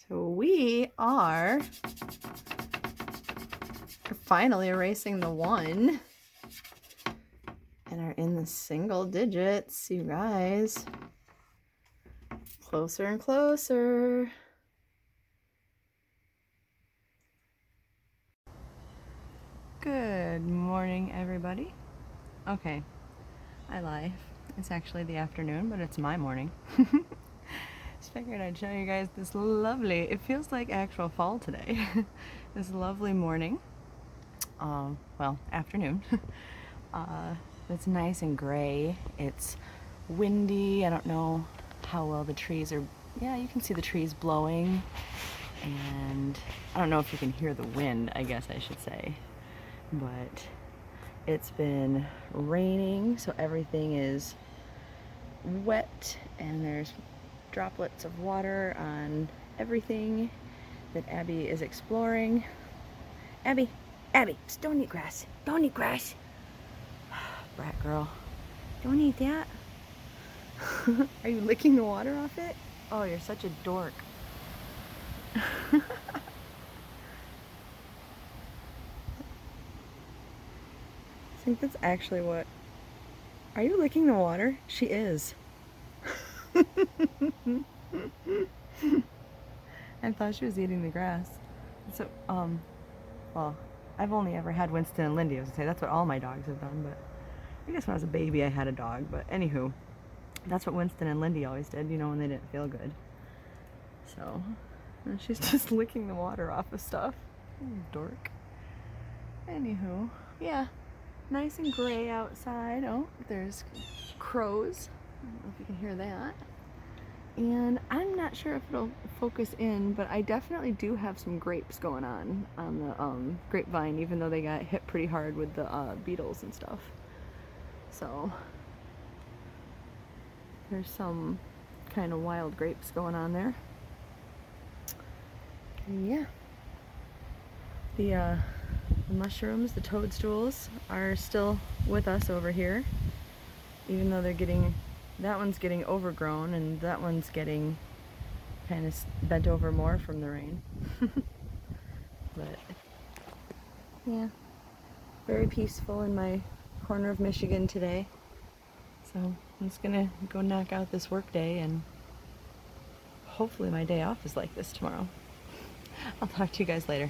So we are finally erasing the 1 and are in the single digits, you guys. Closer and closer. Good morning, everybody. Okay, I lie. It's actually the afternoon, but it's my morning. Just figured I'd show you guys this lovely, it feels like actual fall today. This lovely morning, well, afternoon. It's nice and gray. It's windy. I don't know how well the trees are, yeah, you can see the trees blowing. And I don't know if you can hear the wind, I guess I should say. But it's been raining, so everything is wet and there's droplets of water on everything that Abby is exploring. Abby, don't eat grass. Don't eat grass. Brat girl, don't eat that. Are you licking the water off it? Oh, you're such a dork. I think that's actually what... Are you licking the water? She is. I thought she was eating the grass. So, well, I've only ever had Winston and Lindy, I was gonna say. That's what all my dogs have done, but I guess when I was a baby I had a dog, but anywho, that's what Winston and Lindy always did, you know, when they didn't feel good. So, and she's just licking the water off of stuff. Dork. Anywho, yeah, nice and gray outside. Oh, there's crows. I don't know if you can hear that. And I'm not sure if it'll focus in, but I definitely do have some grapes going on the grapevine, even though they got hit pretty hard with the beetles and stuff. So there's some kind of wild grapes going on there. And yeah, the mushrooms, the toadstools, are still with us over here, even though they're getting... That one's getting overgrown, and that one's getting kind of bent over more from the rain. But yeah, very peaceful in my corner of Michigan today. So I'm just gonna go knock out this work day, and hopefully my day off is like this tomorrow. I'll talk to you guys later.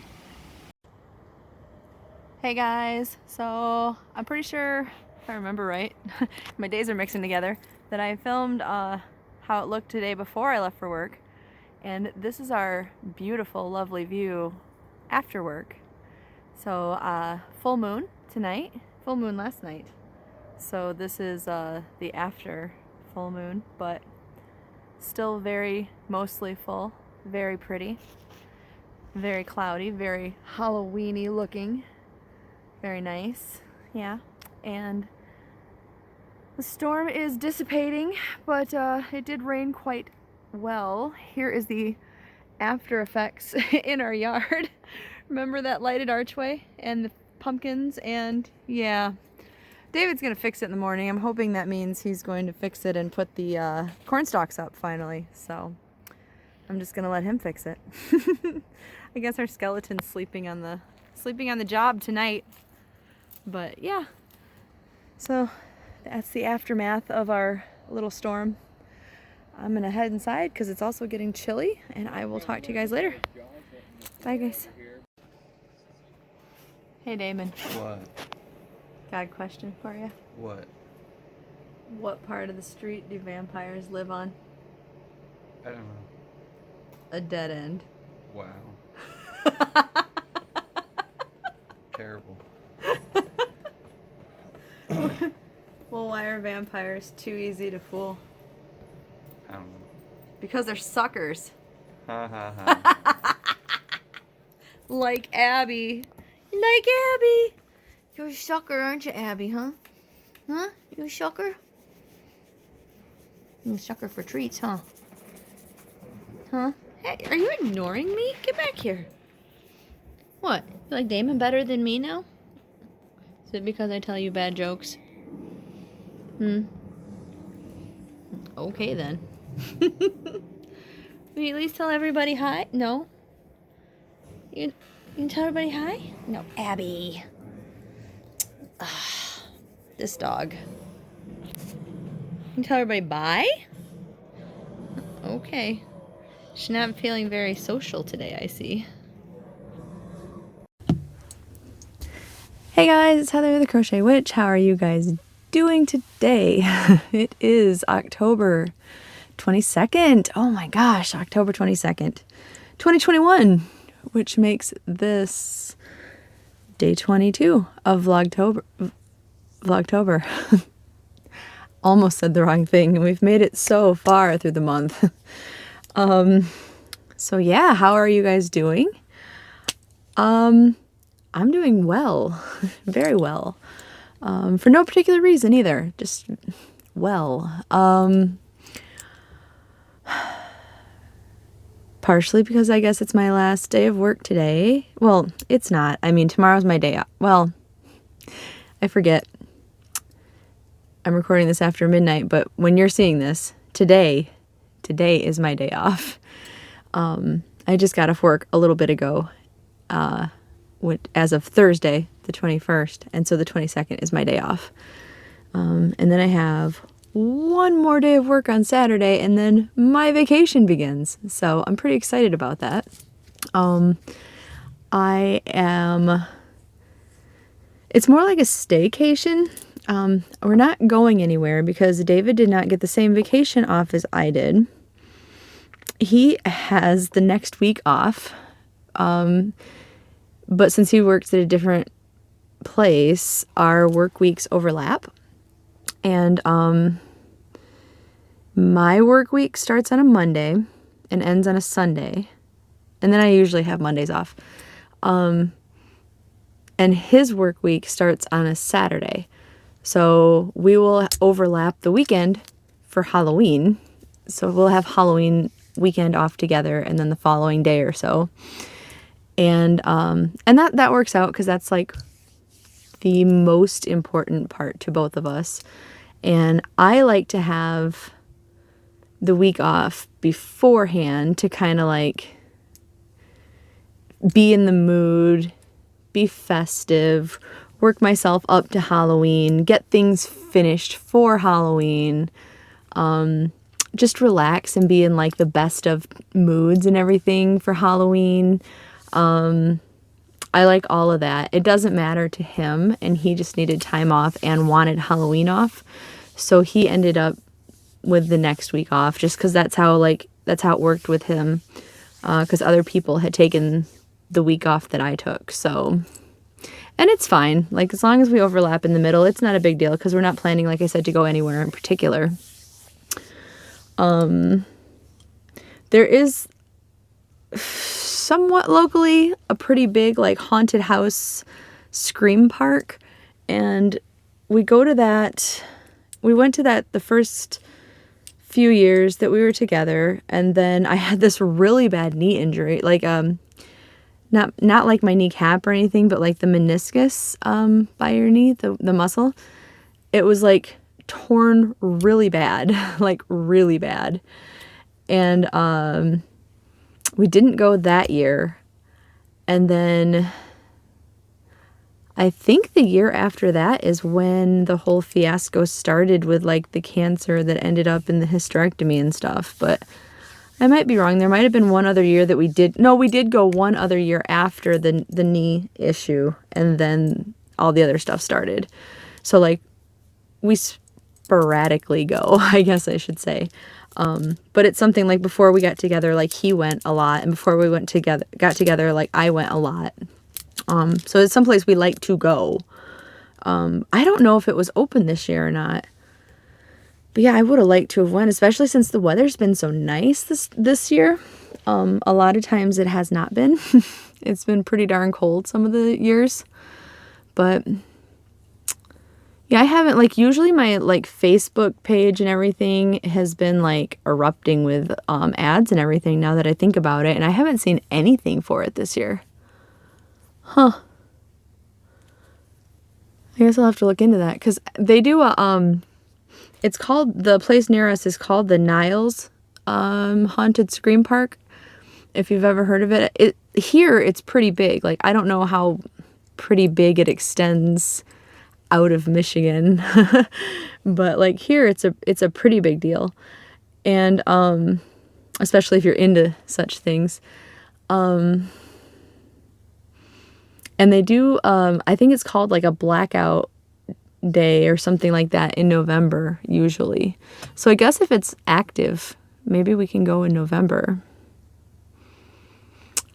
Hey guys, so I'm pretty sure, if I remember right, my days are mixing together, that I filmed how it looked today before I left for work, and this is our beautiful, lovely view after work. So full moon tonight, full moon last night. So this is the after full moon, but still very mostly full, very pretty, very cloudy, very Halloween-y looking, very nice, yeah. And the storm is dissipating, but it did rain quite well. Here is the after effects in our yard. Remember that lighted archway and the pumpkins? And yeah, David's gonna fix it in the morning. I'm hoping that means he's going to fix it and put the corn stalks up finally. So I'm just gonna let him fix it. I guess our skeleton's sleeping on the job tonight. But yeah, so that's the aftermath of our little storm. I'm gonna head inside because it's also getting chilly, and I will talk to you guys later. Bye guys. Hey Damon. What? Got a question for you. What? What part of the street do vampires live on? I don't know. A dead end. Wow. Terrible. Well, why are vampires too easy to fool? I don't know. Because they're suckers. Ha ha ha. Like Abby. Like Abby. You're a sucker, aren't you, Abby, huh? Huh? You a sucker? You a sucker for treats, huh? Huh? Hey, are you ignoring me? Get back here. What? You like Damon better than me now? Is it because I tell you bad jokes? Okay then. Will you at least tell everybody hi? No? You can tell everybody hi? No, Abby. Ugh, this dog. You can tell everybody bye? Okay. She's not feeling very social today, I see. Hey guys, it's Heather the Crochet Witch. How are you guys doing today? It is October 22nd. Oh my gosh, October 22nd, 2021, which makes this day 22 of Vlogtober. Almost said the wrong thing, and we've made it so far through the month. So yeah, how are you guys doing? I'm doing well, very well, for no particular reason either, just well. Partially because I guess it's my last day of work today. Well, it's not. I mean, tomorrow's my day off. Well, I forget. I'm recording this after midnight, but when you're seeing this, today is my day off. I just got off work a little bit ago, as of Thursday, the 21st, and so the 22nd is my day off. And then I have one more day of work on Saturday, and then my vacation begins. So I'm pretty excited about that. It's more like a staycation. We're not going anywhere because David did not get the same vacation off as I did. He has the next week off. But since he works at a different place, our work weeks overlap. And my work week starts on a Monday and ends on a Sunday. And then I usually have Mondays off. And his work week starts on a Saturday. So we will overlap the weekend for Halloween. So we'll have Halloween weekend off together and then the following day or so. And that works out because that's like the most important part to both of us. And I like to have the week off beforehand to kind of like be in the mood, be festive, work myself up to Halloween, get things finished for Halloween, just relax and be in like the best of moods and everything for Halloween. I like all of that. It doesn't matter to him, and he just needed time off and wanted Halloween off. So he ended up with the next week off just because that's how it worked with him, because other people had taken the week off that I took. So, and it's fine. Like, as long as we overlap in the middle, it's not a big deal because we're not planning, like I said, to go anywhere in particular. There is somewhat locally a pretty big like haunted house scream park, and we go to that. We went to that the first few years that we were together, and then I had this really bad knee injury, like not like my kneecap or anything, but like the meniscus by your knee, the muscle. It was like torn really bad, like really bad. And we didn't go that year. And then I think the year after that is when the whole fiasco started with like the cancer that ended up in the hysterectomy and stuff. But I might be wrong. There might have been one other year that we did go one other year after the knee issue, and then all the other stuff started. So like we sporadically go, I guess I should say. But it's something like before we got together, like he went a lot, and before we got together, like I went a lot. So it's someplace we like to go. I don't know if it was open this year or not, but yeah, I would have liked to have went, especially since the weather's been so nice this year. A lot of times it has not been. It's been pretty darn cold some of the years, but yeah, I haven't, like, usually my, like, Facebook page and everything has been, like, erupting with ads and everything now that I think about it, and I haven't seen anything for it this year. Huh. I guess I'll have to look into that, because they do a, it's called, the place near us is called the Niles Haunted Scream Park, if you've ever heard of it. Here it's pretty big. Like, I don't know how pretty big it extends out of Michigan, but like here it's a pretty big deal. And especially if you're into such things. And they do, I think it's called like a blackout day or something like that in November, usually. So I guess if it's active, maybe we can go in November.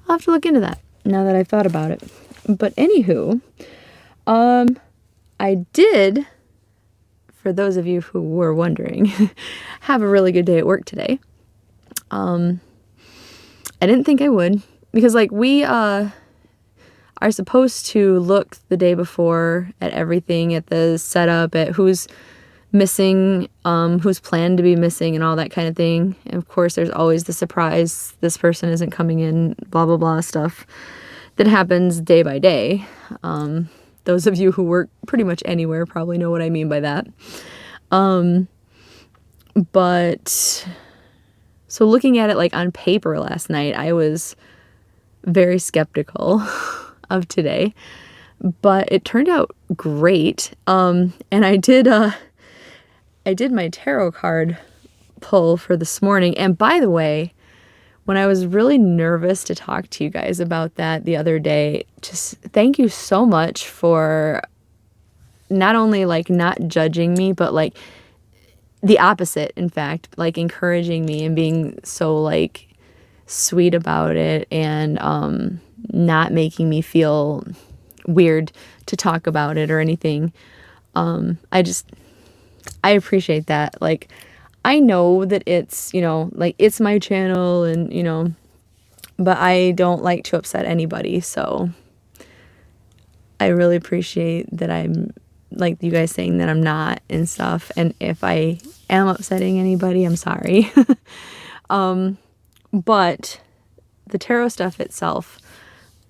I'll have to look into that now that I've thought about it. But anywho, I did, for those of you who were wondering, have a really good day at work today. I didn't think I would, because like we are supposed to look the day before at everything, at the setup, at who's missing, who's planned to be missing and all that kind of thing. And of course there's always the surprise, this person isn't coming in, blah blah blah stuff that happens day by day. Those of you who work pretty much anywhere probably know what I mean by that. But so looking at it like on paper last night, I was very skeptical of today, but it turned out great. And I did my tarot card pull for this morning. And by the way, when I was really nervous to talk to you guys about that the other day, just thank you so much for not only like not judging me, but like the opposite, in fact, like encouraging me and being so like sweet about it, and not making me feel weird to talk about it or anything. I appreciate that. Like, I know that it's, you know, like it's my channel and, you know, but I don't like to upset anybody. So I really appreciate that I'm like you guys saying that I'm not and stuff. And if I am upsetting anybody, I'm sorry. But the tarot stuff itself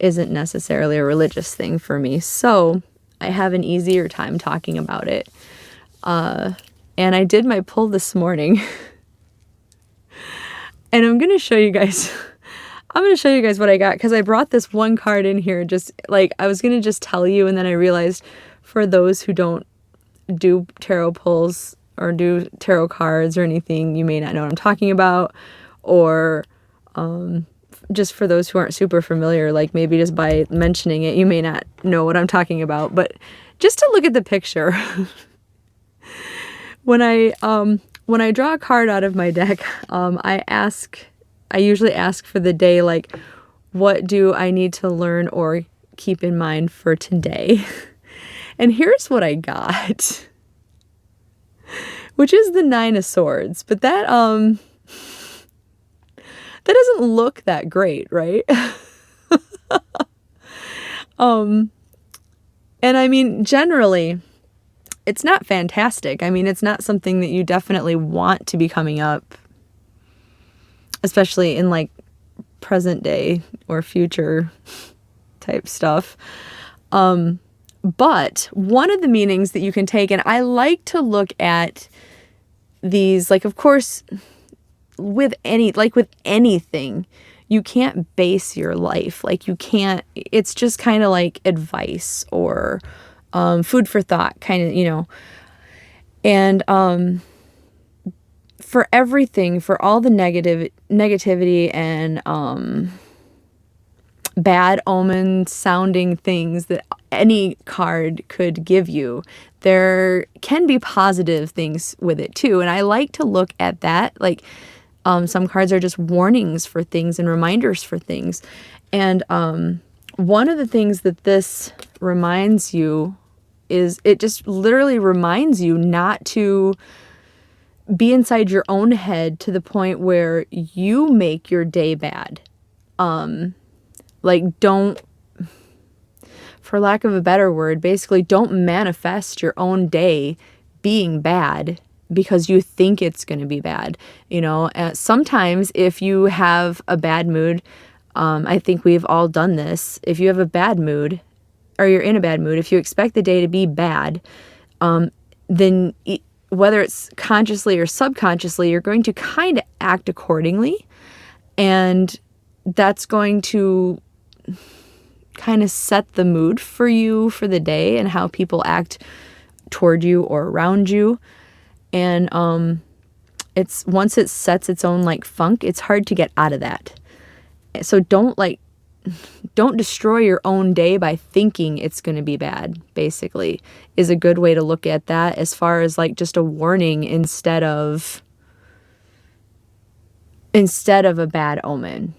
isn't necessarily a religious thing for me. So I have an easier time talking about it. And I did my pull this morning. And I'm going to show you guys what I got, because I brought this one card in here. Just like, I was going to just tell you, and then I realized for those who don't do tarot pulls or do tarot cards or anything, you may not know what I'm talking about. Or just for those who aren't super familiar, like maybe just by mentioning it, you may not know what I'm talking about. But just to look at the picture. When I draw a card out of my deck, I usually ask for the day, like, what do I need to learn or keep in mind for today? And here's what I got, which is the 9 of Swords. But that doesn't look that great, right? And I mean, generally, it's not fantastic. I mean, it's not something that you definitely want to be coming up, especially in like present day or future type stuff. But one of the meanings that you can take, and I like to look at these, like, of course, with anything, you can't base your life. Like, you can't, it's just kind of like advice or food for thought, kind of, you know. And for everything, for all the negativity and bad omen sounding things that any card could give you, there can be positive things with it too. And I like to look at that. Like, some cards are just warnings for things and reminders for things. And one of the things that this reminds you is, it just literally reminds you not to be inside your own head to the point where you make your day bad. Like, don't, for lack of a better word, basically don't manifest your own day being bad because you think it's going to be bad. You know, sometimes if you have a bad mood, I think we've all done this. If you have a bad mood, or you're in a bad mood, if you expect the day to be bad, then whether it's consciously or subconsciously, you're going to kind of act accordingly. And that's going to kind of set the mood for you for the day and how people act toward you or around you. And it's once it sets its own like funk, it's hard to get out of that. So don't destroy your own day by thinking it's going to be bad, basically, is a good way to look at that, as far as like just a warning instead of a bad omen.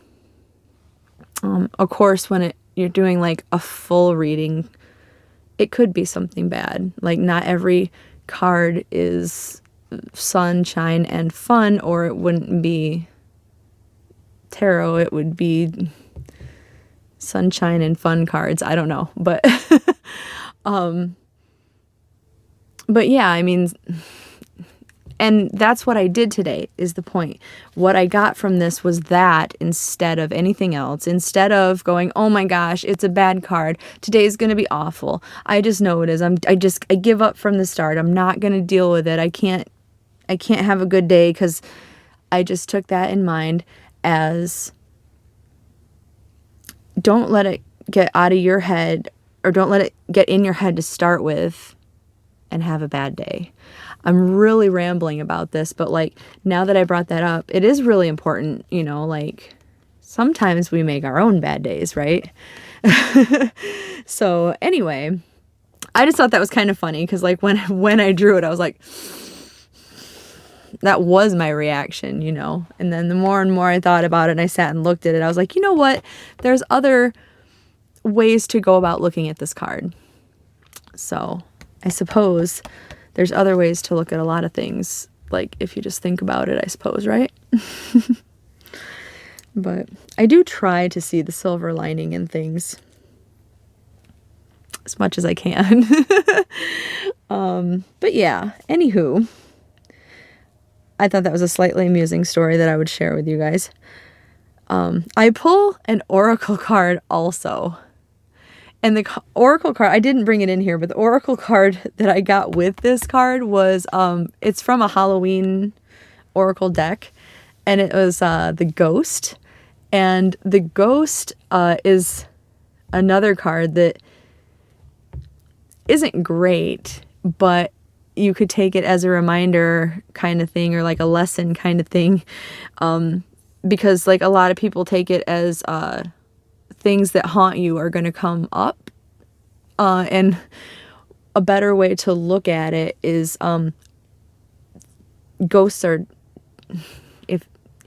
Of course, when you're doing like a full reading, it could be something bad. Like, not every card is sunshine and fun, or it wouldn't be tarot. It would be sunshine and fun cards. I don't know, but but yeah, I mean, and that's what I did today, is the point. What I got from this was that, instead of anything else, instead of going, oh my gosh, it's a bad card, today's going to be awful, I just know it is, I give up from the start, I'm not going to deal with it, I can't have a good day, because I just took that in mind as, don't let it get out of your head, or don't let it get in your head to start with and have a bad day. I'm really rambling about this, but like, now that I brought that up, it is really important, you know, like, sometimes we make our own bad days, right? So anyway, I just thought that was kind of funny, because like when I drew it, I was like, that was my reaction, you know. And then the more and more I thought about it and I sat and looked at it, I was like, you know what? There's other ways to go about looking at this card. So I suppose there's other ways to look at a lot of things, like if you just think about it, I suppose, right? But I do try to see the silver lining in things as much as I can. But yeah, anywho, I thought that was a slightly amusing story that I would share with you guys. I pull an oracle card also. And the oracle card, I didn't bring it in here, but the oracle card that I got with this card was, it's from a Halloween oracle deck. And it was the Ghost. And the Ghost is another card that isn't great, but you could take it as a reminder kind of thing, or like a lesson kind of thing. Because like a lot of people take it as things that haunt you are going to come up. And a better way to look at it is ghosts are,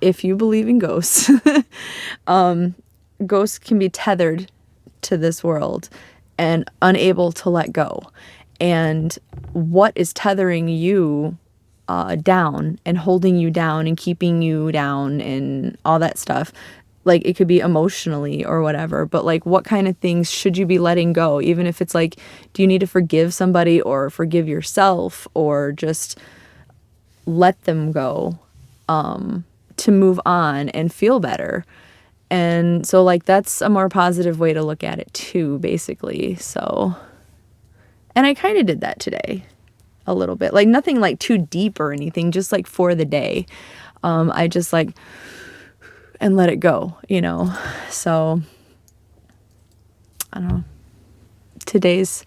if you believe in ghosts, ghosts can be tethered to this world and unable to let go. And what is tethering you down and holding you down and keeping you down and all that stuff? Like, it could be emotionally or whatever, but like, what kind of things should you be letting go? Even if it's like, do you need to forgive somebody or forgive yourself, or just let them go to move on and feel better? And so like, that's a more positive way to look at it too, basically. So, and I kind of did that today a little bit, like nothing like too deep or anything, just like for the day. I just like, and let it go, you know. So I don't know. Today's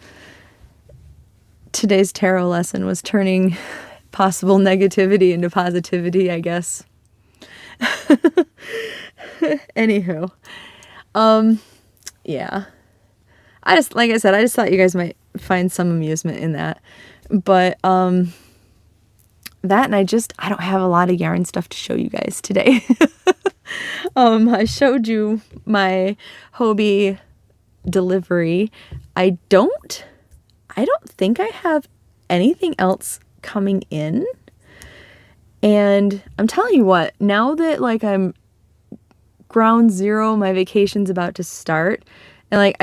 tarot lesson was turning possible negativity into positivity, I guess. Anywho, yeah. Like I said, I just thought you guys might find some amusement in that. But that, and I don't have a lot of yarn stuff to show you guys today. I showed you my Hobie delivery. I don't think I have anything else coming in. And I'm telling you what, now that like I'm ground zero, my vacation's about to start, and like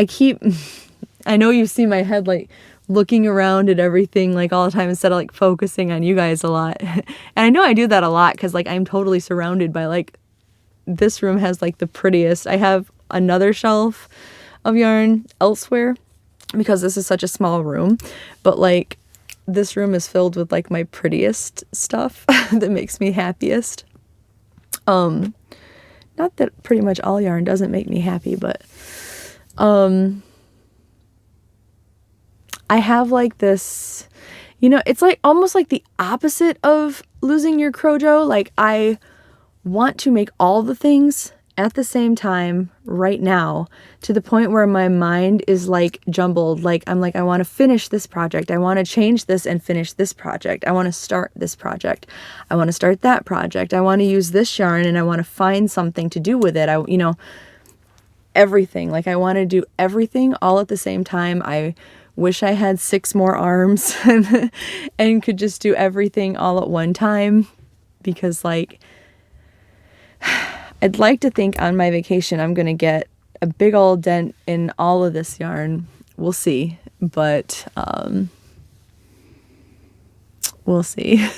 I know you see my head like looking around at everything like all the time instead of like focusing on you guys a lot. And I know I do that a lot because like I'm totally surrounded by like, this room has like the prettiest. I have another shelf of yarn elsewhere because this is such a small room, but like this room is filled with like my prettiest stuff that makes me happiest. Not that pretty much all yarn doesn't make me happy, but I have like this, you know, it's like almost like the opposite of losing your crojo. Like I want to make all the things at the same time right now, to the point where my mind is like jumbled. Like I'm like, I want to finish this project. I want to change this and finish this project. I want to start this project. I want to start that project. I want to use this yarn and I want to find something to do with it. You know, everything. Like I want to do everything all at the same time. I wish I had 6 more arms and could just do everything all at one time, because like I'd like to think on my vacation I'm going to get a big old dent in all of this yarn. We'll see, but we'll see.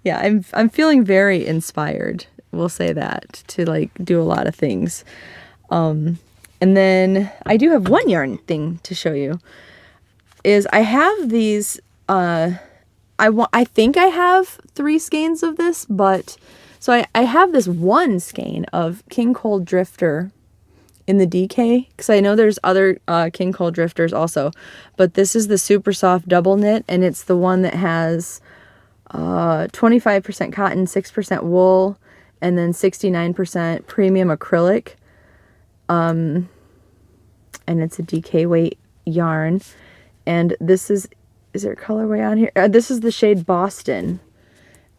Yeah, I'm feeling very inspired. We'll say that, to like do a lot of things. And then I do have one yarn thing to show you. Is I have these I think I have 3 skeins of this, but so I have this one skein of King Cold Drifter in the DK, because I know there's other King Cold Drifters also, but this is the super soft double knit, and it's the one that has 25% cotton, 6% wool, and then 69% premium acrylic. And it's a DK weight yarn, and this is there a colorway on here? This is the shade Boston,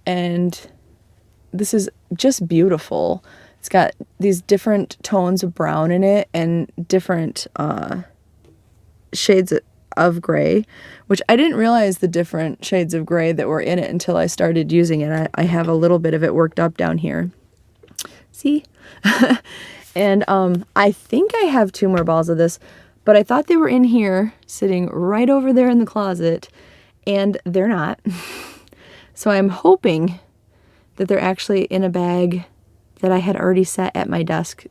and this is just beautiful. It's got these different tones of brown in it and different shades of gray, which I didn't realize the different shades of gray that were in it until I started using it. I have a little bit of it worked up down here. See? And I think I have 2 more balls of this, but I thought they were in here sitting right over there in the closet, and they're not. So I'm hoping that they're actually in a bag that I had already set at my desk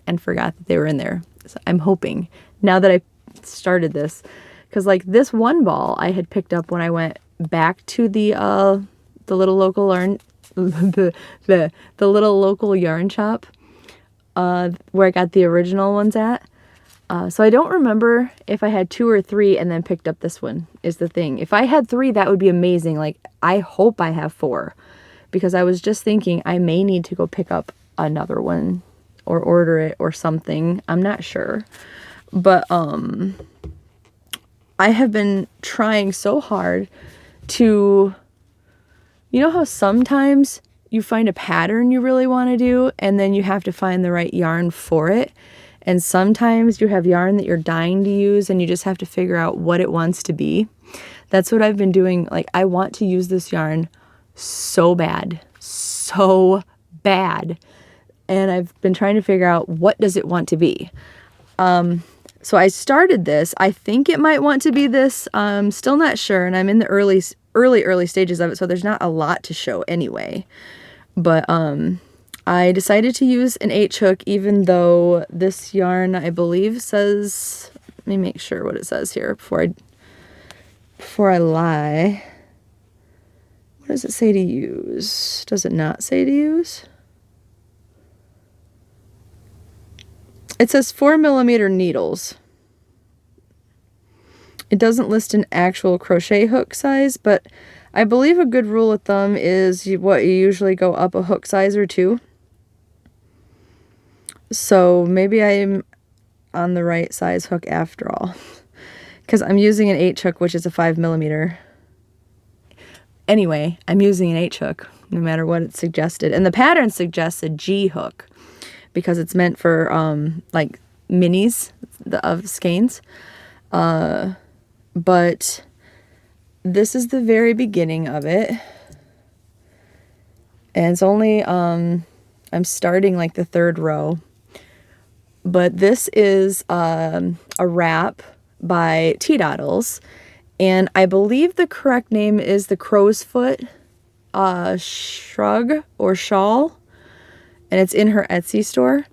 and forgot that they were in there. So I'm hoping, now that I started this, because like this one ball I had picked up when I went back to the little local yarn the little local yarn shop where I got the original ones at. So I don't remember if I had 2 or 3 and then picked up this one, is the thing. If I had 3, that would be amazing. Like I hope I have 4, because I was just thinking I may need to go pick up another one or order it or something. I'm not sure. But I have been trying so hard to, you know how sometimes you find a pattern you really want to do and then you have to find the right yarn for it. And sometimes you have yarn that you're dying to use and you just have to figure out what it wants to be. That's what I've been doing. Like I want to use this yarn so bad. And I've been trying to figure out, what does it want to be? So I started this. I think it might want to be this. Still not sure, and I'm in the early stages of it, so there's not a lot to show anyway. But I decided to use an H-hook, even though this yarn, I believe, says, let me make sure what it says here before I lie. What does it say to use? Does it not say to use? It says 4mm needles. It doesn't list an actual crochet hook size, but I believe a good rule of thumb is you usually go up a hook size or 2. So maybe I'm on the right size hook after all, because I'm using an H-hook, which is a 5mm. Anyway, I'm using an H-hook, no matter what it's suggested. And the pattern suggests a G-hook, because it's meant for, like, minis of skeins. But this is the very beginning of it. And it's only, I'm starting, like, the 3rd row. But this is a wrap by T-Doddles. And I believe the correct name is the Crow's Foot Shrug or Shawl. And it's in her Etsy store.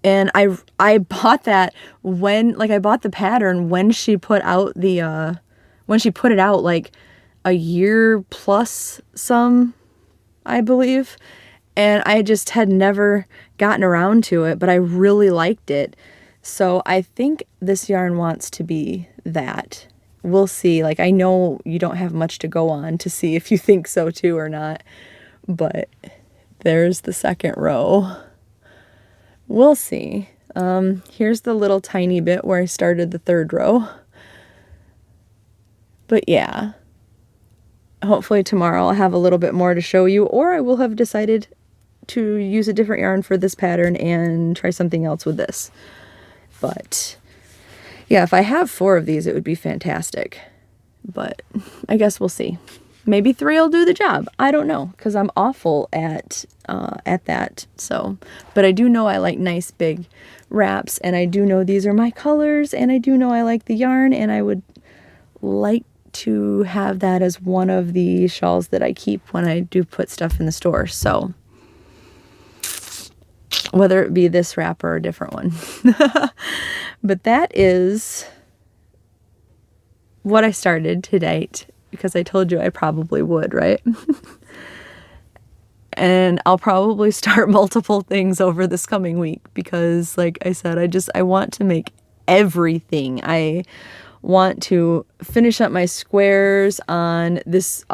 And I bought that when, like, I bought the pattern when she put out the, when she put it out, like, a year plus some, I believe. And I just had never gotten around to it, but I really liked it. So I think this yarn wants to be that. We'll see. Like, I know you don't have much to go on to see if you think so too or not, but there's the second row. We'll see. Here's the little tiny bit where I started the third row. But yeah, hopefully tomorrow I'll have a little bit more to show you, or I will have decided to use a different yarn for this pattern and try something else with this. But yeah, if I have 4 of these, it would be fantastic. But I guess we'll see. Maybe 3 will do the job. I don't know, because I'm awful at that. So, but I do know I like nice big wraps, and I do know these are my colors, and I do know I like the yarn, and I would like to have that as one of the shawls that I keep when I do put stuff in the store. So whether it be this wrap or a different one. But that is what I started to date, because I told you I probably would, right? And I'll probably start multiple things over this coming week because, like I said, I want to make everything. I want to finish up my squares on this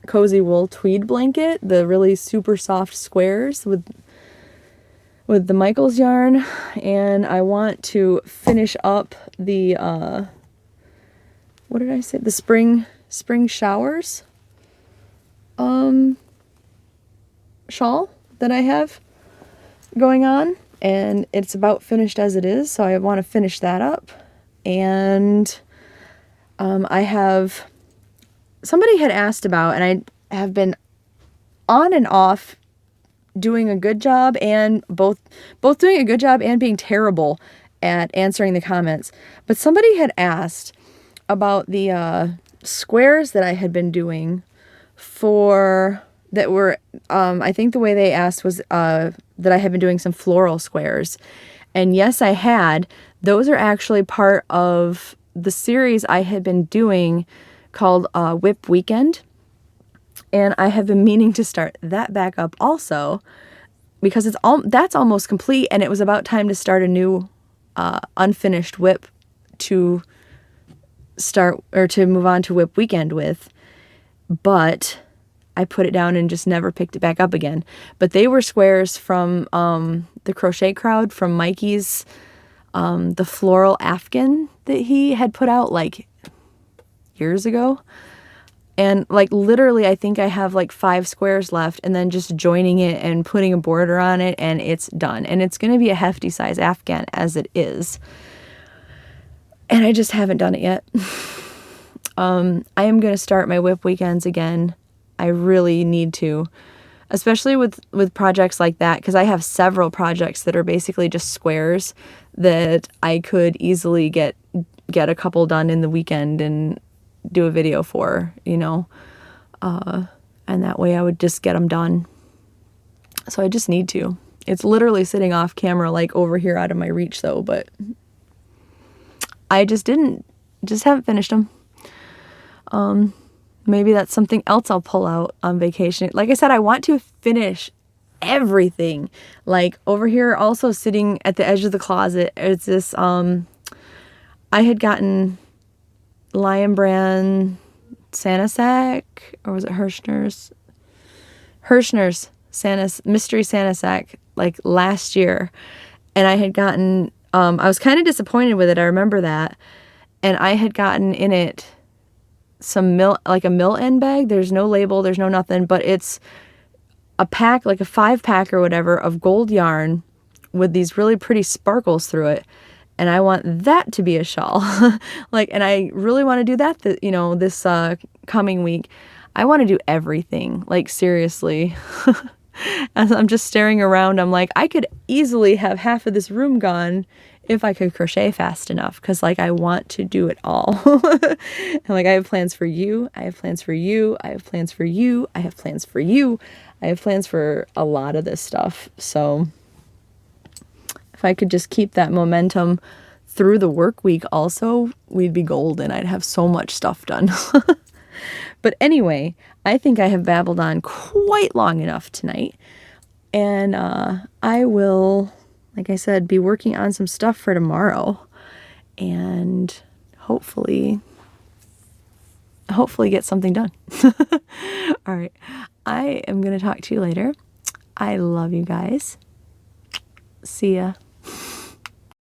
cozy wool tweed blanket, the really super soft squares with the Michaels yarn, and I want to finish up the what did I say? The spring showers shawl that I have going on, and it's about finished as it is, so I want to finish that up. And I have, somebody had asked about, and I have been on and off doing a good job, and both doing a good job and being terrible at answering the comments. But somebody had asked about the squares that I had been doing that were, I think the way they asked was that I had been doing some floral squares. And yes, I had. Those are actually part of the series I had been doing called Whip Weekend. And I have been meaning to start that back up also, because that's almost complete, and it was about time to start a new unfinished whip to start, or to move on to Whip Weekend with. But I put it down and just never picked it back up again. But they were squares from the Crochet Crowd, from Mikey's the floral Afghan that he had put out like years ago. And like literally I think I have like 5 squares left, and then just joining it and putting a border on it, and it's done. And it's going to be a hefty size Afghan as it is. And I just haven't done it yet. I am going to start my whip weekends again. I really need to, especially with projects like that, because I have several projects that are basically just squares that I could easily get a couple done in the weekend and do a video for, you know, and that way I would just get them done. So I just need to. It's literally sitting off camera, like over here out of my reach though, but I just haven't finished them. Maybe that's something else I'll pull out on vacation. Like I said, I want to finish everything. Like over here, also sitting at the edge of the closet, it's this, I had gotten Lion Brand Santa Sack, or was it Hirschner's Mystery Santa Sack, like last year. And I had gotten, I was kind of disappointed with it. I remember that. And I had gotten in it some like a mill end bag. There's no label, there's no nothing, but it's a pack, like a 5-pack or whatever, of gold yarn with these really pretty sparkles through it. And I want that to be a shawl. Like, and I really want to do that, you know, this coming week. I want to do everything, like seriously. As I'm just staring around, I'm like, I could easily have half of this room gone if I could crochet fast enough, because like I want to do it all. And like I have plans for you, I have plans for you, I have plans for you, I have plans for you, I have plans for a lot of this stuff. So if I could just keep that momentum through the work week also, we'd be golden. I'd have so much stuff done. But anyway, I think I have babbled on quite long enough tonight. And I will, like I said, be working on some stuff for tomorrow. And hopefully get something done. All right. I am going to talk to you later. I love you guys. See ya.